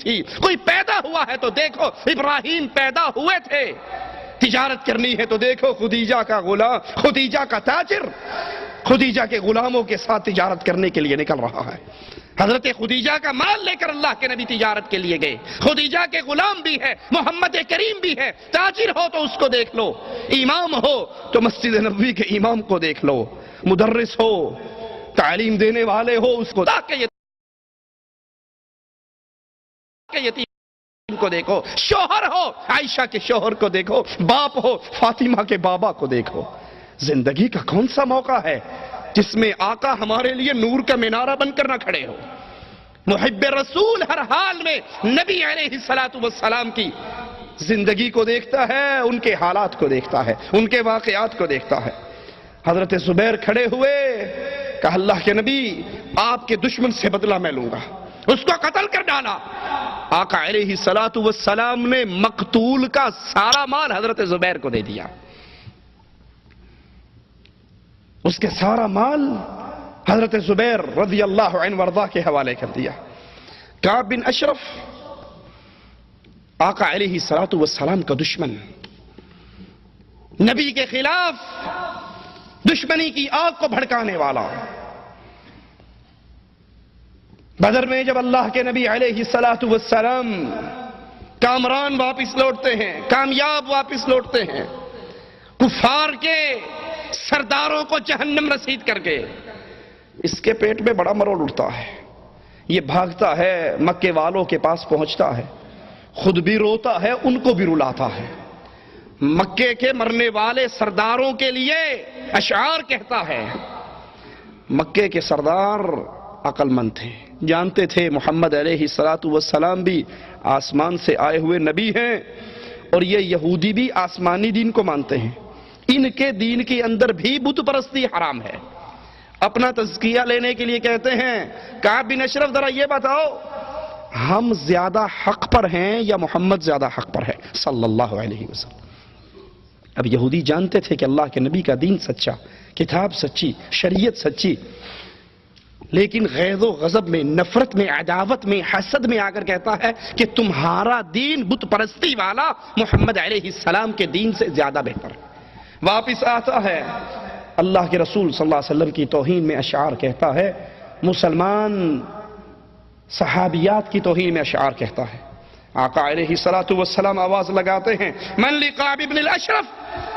تھی. کوئی پیدا ہوا ہے تو دیکھو ابراہیم پیدا ہوئے تھے. تجارت کرنی ہے تو دیکھو خدیجہ کا غلام، خدیجہ کا تاجر خدیجہ کے غلاموں کے ساتھ تجارت کرنے کے لیے نکل رہا ہے. حضرت خدیجہ کا مال لے کر اللہ کے نبی تجارت کے لیے گئے. خدیجہ کے غلام بھی ہے، محمد کریم بھی ہے. تاجر ہو تو اس کو دیکھ لو، امام ہو تو مسجد نبوی کے امام کو دیکھ لو، مدرس ہو، تعلیم دینے والے ہو اس کو، تاکہ یتیم کو دیکھو. شوہر ہو عائشہ کے شوہر کو دیکھو، باپ ہو فاطمہ کے بابا کو دیکھو. زندگی کا کون سا موقع ہے جس میں آقا ہمارے لیے نور کا مینارہ بن کر نہ کھڑے ہو؟ محب رسول ہر حال میں نبی علیہ السلام کی زندگی کو دیکھتا ہے، ان کے حالات کو دیکھتا ہے، ان کے واقعات کو دیکھتا ہے. حضرت زبیر کھڑے ہوئے، کہا اللہ کے نبی آپ کے دشمن سے بدلہ میں لوں گا. اس کو قتل کر ڈالا. آقا علیہ السلام نے مقتول کا سارا مال حضرت زبیر کو دے دیا. اس کے سارا مال حضرت زبیر رضی اللہ عنہ وارضاہ کے حوالے کر دیا. کعب بن اشرف آقا علیہ السلام کا دشمن، نبی کے خلاف دشمنی کی آگ کو بھڑکانے والا. بدر میں جب اللہ کے نبی علیہ السلام کامران واپس لوٹتے ہیں، کامیاب واپس لوٹتے ہیں، کفار کے سرداروں کو جہنم رسید کر کے، اس کے پیٹ میں بڑا مروڑ اٹھتا ہے. یہ بھاگتا ہے، مکے والوں کے پاس پہنچتا ہے، خود بھی روتا ہے، ان کو بھی رلاتا ہے. مکے کے مرنے والے سرداروں کے لیے اشعار کہتا ہے. مکے کے سردار عقل مند تھے، جانتے تھے محمد علیہ السلام بھی آسمان سے آئے ہوئے نبی ہیں اور یہ یہودی بھی آسمانی دین کو مانتے ہیں. ان کے دین کے اندر بھی بت پرستی حرام ہے. اپنا تزکیہ لینے کے لیے کہتے ہیں کعب بن اشرف ذرا یہ بتاؤ ہم زیادہ حق پر ہیں یا محمد زیادہ حق پر ہے صلی اللہ علیہ وسلم. اب یہودی جانتے تھے کہ اللہ کے نبی کا دین سچا، کتاب سچی، شریعت سچی، لیکن غیظ و غضب میں، نفرت میں، عداوت میں، حسد میں آ کر کہتا ہے کہ تمہارا دین بت پرستی والا محمد علیہ السلام کے دین سے زیادہ بہتر ہے. واپس آتا ہے، اللہ کے رسول صلی اللہ علیہ وسلم کی توہین میں اشعار کہتا ہے، مسلمان صحابیات کی توہین میں اشعار کہتا ہے. آقا علیہ السلام آواز لگاتے ہیں من لقعب ابن الاشرف،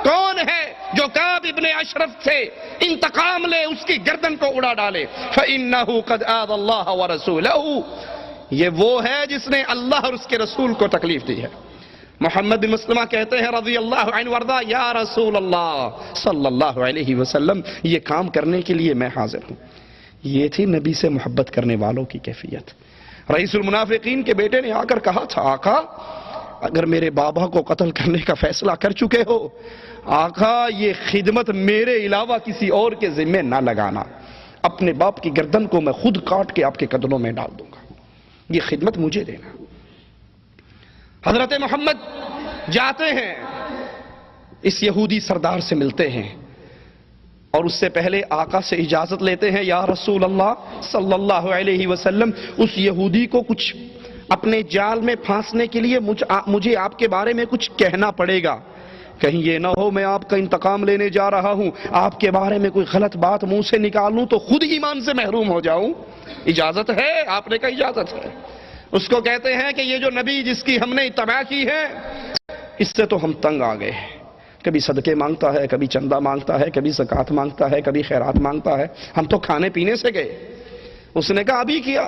کون ہے جو کعب ابن اشرف سے انتقام لے، اس کی گردن کو اڑا ڈالے. فإنه قد آذى الله ورسوله، یہ وہ ہے جس نے اللہ اور اس کے رسول کو تکلیف دی ہے. محمد بن مسلمہ کہتے ہیں رضی اللہ عنہ وارضاہ، یا رسول اللہ صلی اللہ علیہ وسلم یہ کام کرنے کے لیے میں حاضر ہوں. یہ تھی نبی سے محبت کرنے والوں کی کیفیت. رئیس المنافقین کے بیٹے نے آ کر کہا تھا آقا اگر میرے بابا کو قتل کرنے کا فیصلہ کر چکے ہو، آقا یہ خدمت میرے علاوہ کسی اور کے ذمہ نہ لگانا، اپنے باپ کی گردن کو میں خود کاٹ کے آپ کے قدموں میں ڈال دوں گا، یہ خدمت مجھے دینا. حضرت محمد جاتے ہیں، اس یہودی سردار سے ملتے ہیں اور اس سے پہلے آقا سے اجازت لیتے ہیں، یا رسول اللہ صلی اللہ علیہ وسلم اس یہودی کو کچھ اپنے جال میں پھانسنے کے لیے مجھے آپ کے بارے میں کچھ کہنا پڑے گا، کہیں یہ نہ ہو میں آپ کا انتقام لینے جا رہا ہوں، آپ کے بارے میں کوئی غلط بات منہ سے نکال لوں تو خود ایمان سے محروم ہو جاؤں. اجازت ہے؟ آپ نے کہا اجازت ہے. اس کو کہتے ہیں کہ یہ جو نبی جس کی ہم نے اتباع کی ہے اس سے تو ہم تنگ آ گئے ہیں، کبھی صدقے مانگتا ہے، کبھی چندہ مانگتا ہے، کبھی زکوٰۃ مانگتا ہے، کبھی خیرات مانگتا ہے، ہم تو کھانے پینے سے گئے. اس نے کہا ابھی کیا،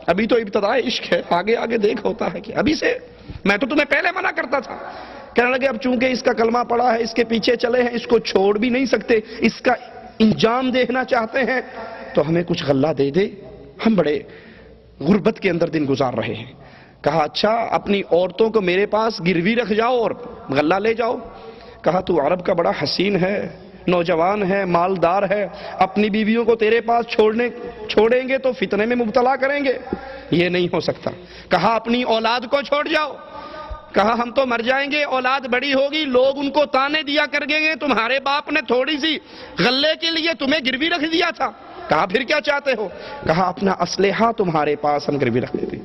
ابھی تو ابتدائی عشق ہے، آگے آگے دیکھ ہوتا ہے کہ ابھی سے، میں تو تمہیں پہلے منع کرتا تھا. کہنے لگے اب چونکہ اس کا کلمہ پڑا ہے، اس کے پیچھے چلے ہیں، اس کو چھوڑ بھی نہیں سکتے، اس کا انجام دیکھنا چاہتے ہیں تو ہمیں کچھ غلہ دے دے، ہم بڑے غربت کے اندر دن گزار رہے ہیں. کہا اچھا اپنی عورتوں کو میرے پاس گروی رکھ جاؤ اور غلہ لے جاؤ. کہا تو عرب کا بڑا حسین ہے، نوجوان ہے، مالدار ہے، اپنی بیویوں کو تیرے پاس چھوڑیں گے تو فتنے میں مبتلا کریں گے، یہ نہیں ہو سکتا. کہا اپنی اولاد کو چھوڑ جاؤ. کہا ہم تو مر جائیں گے، اولاد بڑی ہوگی، لوگ ان کو تانے دیا کریں گے تمہارے باپ نے تھوڑی سی غلے کے لیے تمہیں گروی رکھ دیا تھا. کہا پھر کیا چاہتے ہو؟ کہا اپنا اسلحہ تمہارے پاس ہم گروی رکھ دیتے.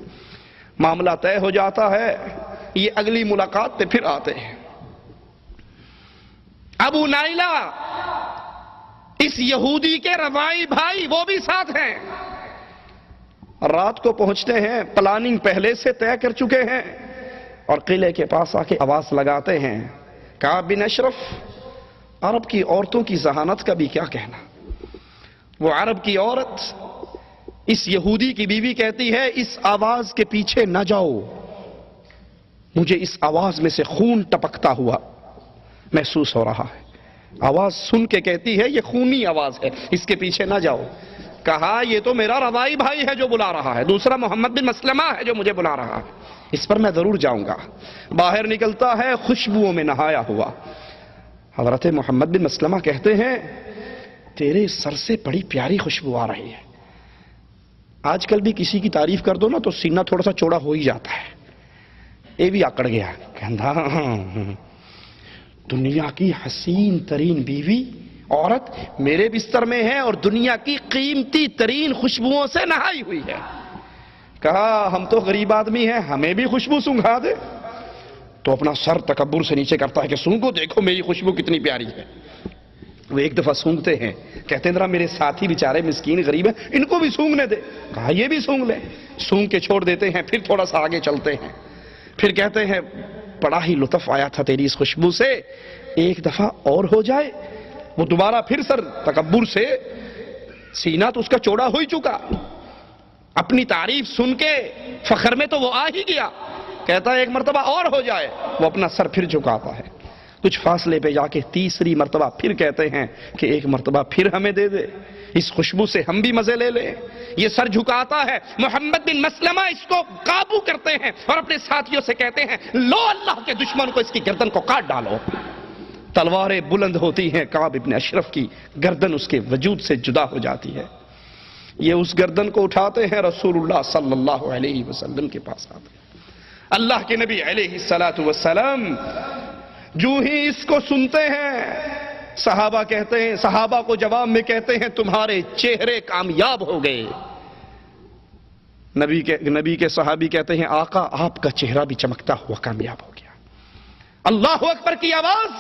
معاملہ طے ہو جاتا ہے، یہ اگلی ملاقات پہ پھر آتے ہیں۔ ابو نائلہ اس یہودی کے روائی بھائی وہ بھی ساتھ ہیں، رات کو پہنچتے ہیں، پلاننگ پہلے سے طے کر چکے ہیں، اور قلعے کے پاس آ کے آواز لگاتے ہیں، کعب بن اشرف، عرب کی عورتوں کی ذہانت کا بھی کیا کہنا۔ وہ عرب کی عورت اس یہودی کی بیوی کہتی ہے، اس آواز کے پیچھے نہ جاؤ، مجھے اس آواز میں سے خون ٹپکتا ہوا محسوس ہو رہا ہے۔ آواز سن کے کہتی ہے، یہ خونی آواز ہے، اس کے پیچھے نہ جاؤ۔ کہا یہ تو میرا روائی بھائی ہے جو بلا رہا ہے، دوسرا محمد بن مسلمہ ہے جو مجھے بلا رہا ہے، اس پر میں ضرور جاؤں گا۔ باہر نکلتا ہے خوشبوؤں میں نہایا ہوا۔ حضرت محمد بن مسلمہ کہتے ہیں، تیرے سر سے بڑی پیاری خوشبو آ رہی ہے۔ آج کل بھی کسی کی تعریف کر دو نا تو سینہ تھوڑا سا چوڑا ہو ہی جاتا ہے۔ یہ بھی آکڑ گیا، کہنا دنیا کی حسین ترین بیوی عورت میرے بستر میں ہے اور دنیا کی قیمتی ترین خوشبوؤں سے نہائی ہوئی ہے۔ کہا ہم تو غریب آدمی ہیں، ہمیں بھی خوشبو سونگھا دے۔ تو اپنا سر تکبر سے نیچے کرتا ہے کہ سونگو، دیکھو میری خوشبو کتنی پیاری ہے۔ وہ ایک دفعہ سونگتے ہیں، کہتے ہیں ذرا میرے ساتھی بیچارے مسکین غریب ہیں، ان کو بھی سونگنے دے۔ کہا یہ بھی سونگ لیں۔ سونگ کے چھوڑ دیتے ہیں، پھر تھوڑا سا آگے چلتے ہیں، پھر کہتے ہیں بڑا ہی لطف آیا تھا تیری اس خوشبو سے، ایک دفعہ اور ہو جائے۔ وہ دوبارہ پھر سر تکبر سے، سینہ تو اس کا چوڑا ہو ہی چکا، اپنی تعریف سن کے فخر میں تو وہ آ ہی گیا، کہتا ہے ایک مرتبہ اور ہو جائے۔ وہ اپنا سر پھر جھکاتا ہے، کچھ فاصلے پہ جا کے تیسری مرتبہ پھر کہتے ہیں کہ ایک مرتبہ پھر ہمیں دے دے، اس خوشبو سے ہم بھی مزے لے لیں۔ یہ سر جھکاتا ہے، محمد بن مسلمہ اس کو قابو کرتے ہیں اور اپنے ساتھیوں سے کہتے ہیں، لو اللہ کے دشمن کو اس کی گردن کو کاٹ ڈالو۔ تلواریں بلند ہوتی ہیں، کعب ابن اشرف کی گردن اس کے وجود سے جدا ہو جاتی ہے۔ یہ اس گردن کو اٹھاتے ہیں، رسول اللہ صلی اللہ علیہ وسلم کے پاس آتے ہیں۔ اللہ کے نبی علیہ السلام جو ہی اس کو سنتے ہیں، صحابہ کہتے ہیں، صحابہ کو جواب میں کہتے ہیں، تمہارے چہرے کامیاب ہو گئے۔ نبی کے صحابی کہتے ہیں، آقا آپ کا چہرہ بھی چمکتا ہوا کامیاب ہو گیا۔ اللہ اکبر کی آواز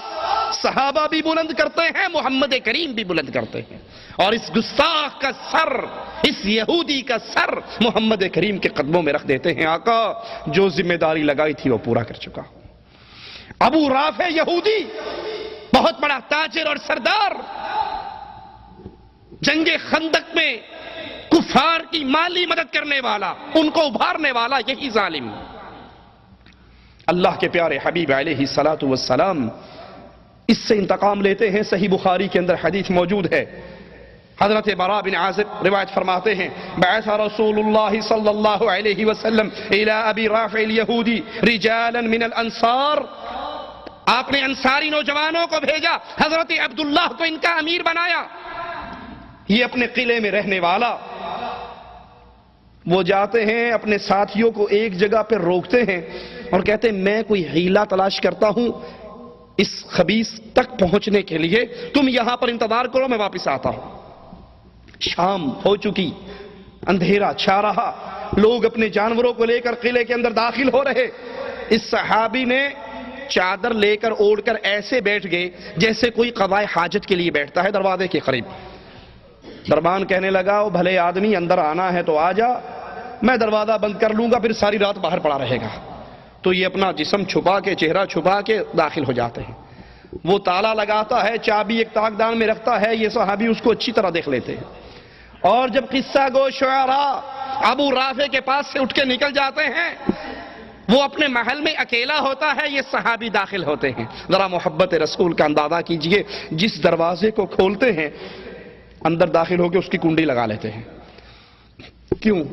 صحابہ بھی بلند کرتے ہیں، محمد کریم بھی بلند کرتے ہیں، اور اس گستاخ کا سر، اس یہودی کا سر محمد کریم کے قدموں میں رکھ دیتے ہیں۔ آقا جو ذمہ داری لگائی تھی وہ پورا کر چکا۔ ابو رافع یہودی، بہت بڑا تاجر اور سردار، جنگ خندق میں کفار کی مالی مدد کرنے والا، ان کو ابھارنے والا یہی ظالم۔ اللہ کے پیارے حبیب علیہ السلام اس سے انتقام لیتے ہیں۔ صحیح بخاری کے اندر حدیث موجود ہے، حضرت براء بن عازب روایت فرماتے ہیں، بعث رسول اللہ صلی اللہ علیہ وسلم الى ابی رافع الیہودی رجالا من الانصار، آپ نے انصاری نوجوانوں کو بھیجا، حضرت عبداللہ کو ان کا امیر بنایا، یہ اپنے قلعے میں رہنے والا۔ وہ جاتے ہیں، اپنے ساتھیوں کو ایک جگہ پہ روکتے ہیں اور کہتے ہیں، میں کوئی ہیلا تلاش کرتا ہوں اس خبیث تک پہنچنے کے لیے، تم یہاں پر انتظار کرو، میں واپس آتا ہوں۔ شام ہو چکی، اندھیرا چھا رہا، لوگ اپنے جانوروں کو لے کر قلعے کے اندر داخل ہو رہے۔ اس صحابی نے چادر لے کر اوڑھ کر ایسے بیٹھ گئے جیسے کوئی قضائے حاجت کے لیے بیٹھتا ہے دروازے کے قریب۔ دربان کہنے لگا، او بھلے آدمی، اندر آنا ہے تو آ جا، میں دروازہ بند کر لوں گا، پھر ساری رات باہر پڑا رہے گا۔ تو یہ اپنا جسم چھپا کے، چہرہ چھپا کے داخل ہو جاتے ہیں۔ وہ تالا لگاتا ہے، چابی ایک تاکدان میں رکھتا ہے، یہ صحابی اس کو اچھی طرح دیکھ لیتے ہیں۔ اور جب قصہ گو شعراء ابو رافع کے پاس سے اٹھ کے نکل جاتے ہیں، وہ اپنے محل میں اکیلا ہوتا ہے، یہ صحابی داخل ہوتے ہیں۔ ذرا محبت رسول کا اندازہ کیجئے، جس دروازے کو کھولتے ہیں اندر داخل ہو کے اس کی کنڈی لگا لیتے ہیں۔ کیوں؟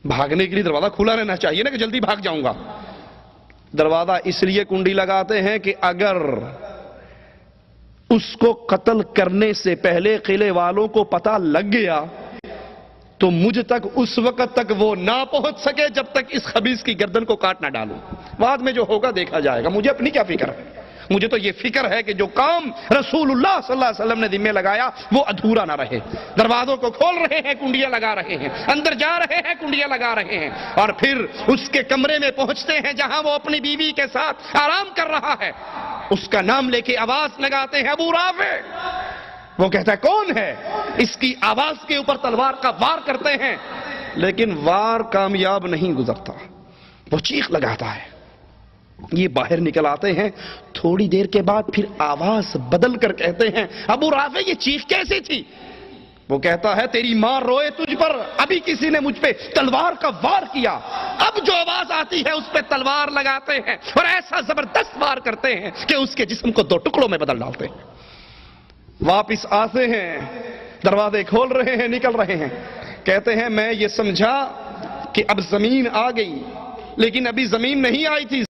بھاگنے کے لیے دروازہ کھلا رہنا چاہیے نا کہ جلدی بھاگ جاؤں گا۔ دروازہ اس لیے کنڈی لگاتے ہیں کہ اگر اس کو قتل کرنے سے پہلے قلعے والوں کو پتہ لگ گیا تو مجھ تک اس وقت تک وہ نہ پہنچ سکے جب تک اس خبیث کی گردن کو کاٹ نہ ڈالوں۔ بعد میں جو ہوگا دیکھا جائے گا، مجھے اپنی کیا فکر ہے۔ مجھے تو یہ فکر ہے کہ جو کام رسول اللہ صلی اللہ علیہ وسلم نے ذمہ لگایا وہ ادھورا نہ رہے. دروازوں کو کھول رہے ہیں, کنڈیاں لگا رہے ہیں, اندر جا رہے ہیں, کنڈیاں لگا رہے ہیں, اور پھر اس کے کمرے میں پہنچتے ہیں جہاں وہ اپنی بیوی کے ساتھ آرام کر رہا ہے. اس کا نام لے کے آواز لگاتے ہیں, ابو رافع. وہ کہتا ہے کون ہے؟ اس کی آواز کے اوپر تلوار کا وار کرتے ہیں, لیکن وار کامیاب نہیں گزرتا. وہ چیخ لگاتا ہے. یہ باہر نکل آتے ہیں. تھوڑی دیر کے بعد پھر آواز بدل کر کہتے ہیں, ابو رافع یہ چیخ کیسی تھی؟ وہ کہتا ہے تیری ماں روئے تجھ پر, ابھی کسی نے مجھ پہ تلوار کا وار کیا, اب جو آواز آتی ہے اس پہ تلوار لگاتے ہیں اور ایسا زبردست وار کرتے ہیں کہ اس کے جسم کو 2 ٹکڑوں میں بدل ڈالتے ہیں. واپس آتے ہیں, دروازے کھول رہے ہیں, نکل رہے ہیں. کہتے ہیں میں یہ سمجھا کہ اب زمین آ گئی, لیکن ابھی زمین نہیں آئی تھی.